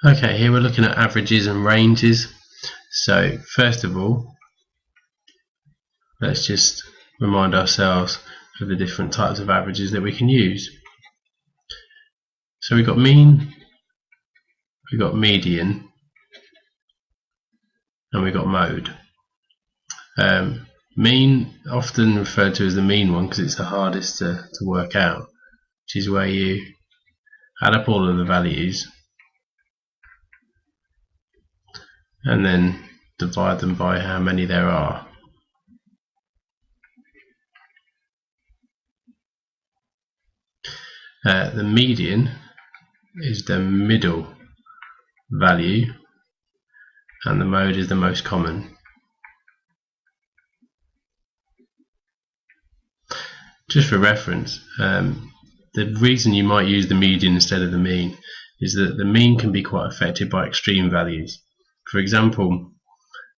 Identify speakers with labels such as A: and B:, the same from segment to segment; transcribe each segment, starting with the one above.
A: Okay, here we're looking at averages and ranges. So first of all, let's just remind ourselves of the different types of averages that we can use. So we've got mean, we've got median, and we've got mode. Mean, often referred to as the mean one because it's the hardest to work out, which is where you add up all of the values and then divide them by how many there are. The median is the middle value and the mode is the most common. Just for reference, the reason you might use the median instead of the mean is that the mean can be quite affected by extreme values. For example,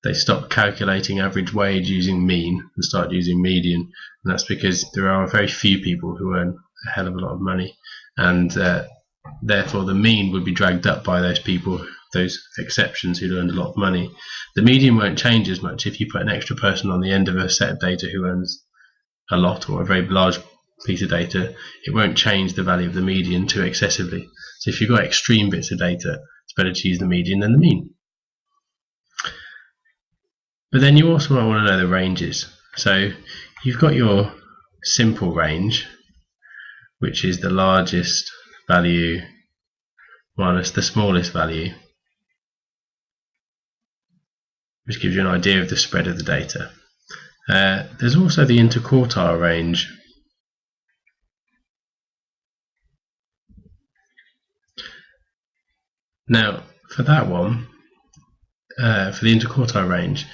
A: they stopped calculating average wage using mean and started using median, and that's because there are very few people who earn a hell of a lot of money, and therefore the mean would be dragged up by those people, those exceptions who earned a lot of money. The median won't change as much if you put an extra person on the end of a set of data who earns a lot or a very large piece of data. It won't change the value of the median too excessively. So if you've got extreme bits of data, it's better to use the median than the mean. But then you also might want to know the ranges. So you've got your simple range, which is the largest value minus the smallest value, which gives you an idea of the spread of the data. There's also the interquartile range. Now, for that one, for the interquartile range,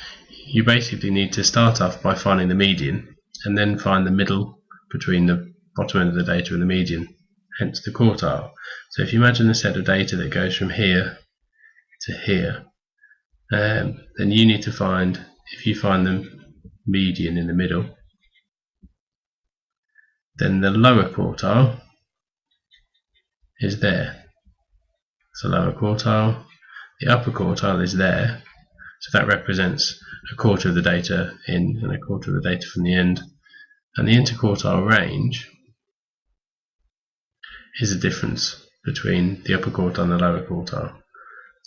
A: you basically need to start off by finding the median and then find the middle between the bottom end of the data and the median, hence the quartile. So if you imagine a set of data that goes from here to here, then you need to find, if you find the median in the middle, then the lower quartile is there. So lower quartile, the upper quartile is there, so that represents a quarter of the data in and a quarter of the data from the end. And the interquartile range is the difference between the upper quartile and the lower quartile.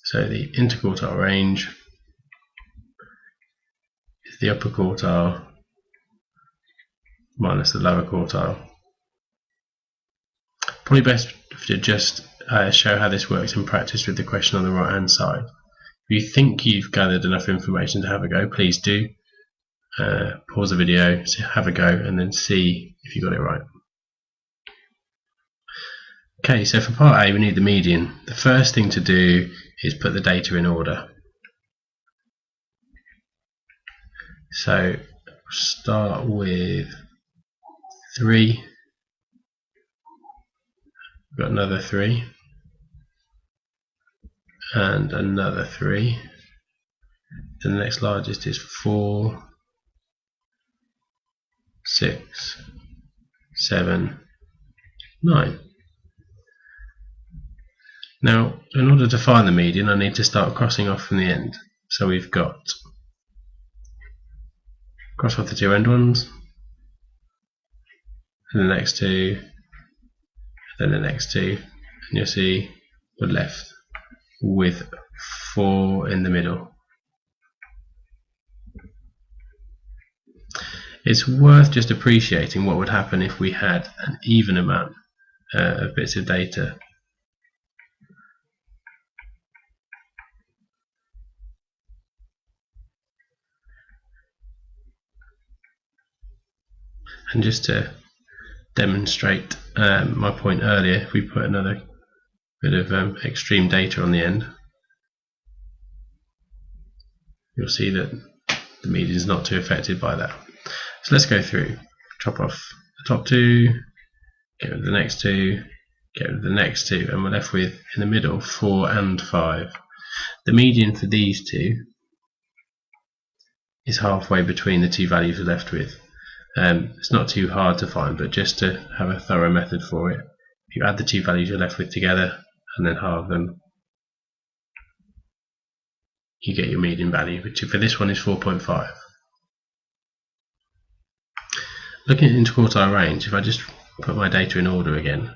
A: So the interquartile range is the upper quartile minus the lower quartile. Probably best to just show how this works in practice with the question on the right hand side. If you think you've gathered enough information to have a go, please do. Pause the video, have a go, and then see if you got it right. Okay, so for part A we need the median. The first thing to do is put the data in order. So start with 3. We've got another 3 and another 3. Then the next largest is 4, 6, 7, 9. Now, in order to find the median, I need to start crossing off from the end. So we've got cross off the two end ones, and the next two, then the next two, and you'll see we're left with 4 in the middle. It's worth just appreciating what would happen if we had an even amount of bits of data. And just to demonstrate my point earlier, if we put another bit of extreme data on the end, you'll see that the median is not too affected by that. So let's go through. Chop off the top 2, get rid of the next 2, get rid of the next 2, and we're left with, in the middle, 4 and 5. The median for these two is halfway between the two values we're left with. It's not too hard to find, but just to have a thorough method for it, if you add the two values you're left with together and then halve them, you get your median value, which for this one is 4.5. Looking at interquartile range, if I just put my data in order again,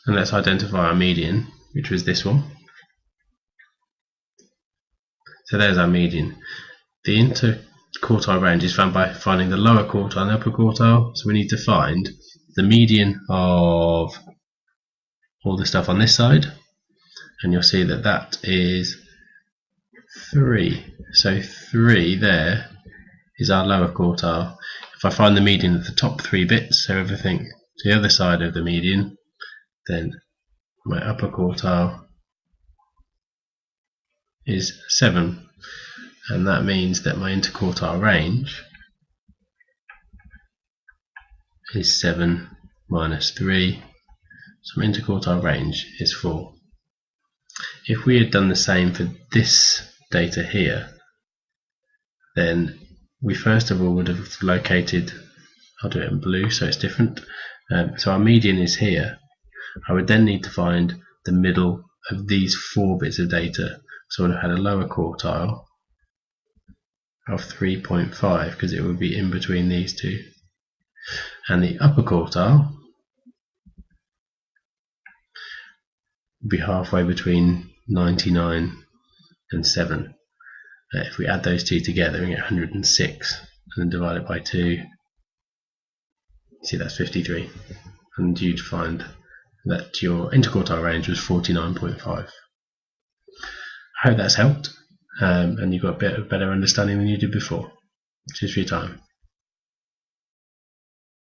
A: and let's identify our median, which was this one. So there's our median. The interquartile range is found by finding the lower quartile and upper quartile, so we need to find the median of all the stuff on this side, and you'll see that that is 3. So 3 there is our lower quartile. If I find the median of the top 3 bits, so everything to the other side of the median, then my upper quartile is 7, and that means that my interquartile range is 7 minus 3, so my interquartile range is 4. If we had done the same for this data here, then we first of all would have located, I'll do it in blue so it's different, so our median is here. I would then need to find the middle of these 4 bits of data, so I would have had a lower quartile of 3.5 because it would be in between these two, and the upper quartile would be halfway between 99 and 7. If we add those two together, we get 106, and then divide it by 2, see that's 53, and you'd find that your interquartile range was 49.5. I hope that's helped, and you've got a bit of better understanding than you did before. Cheers for your time.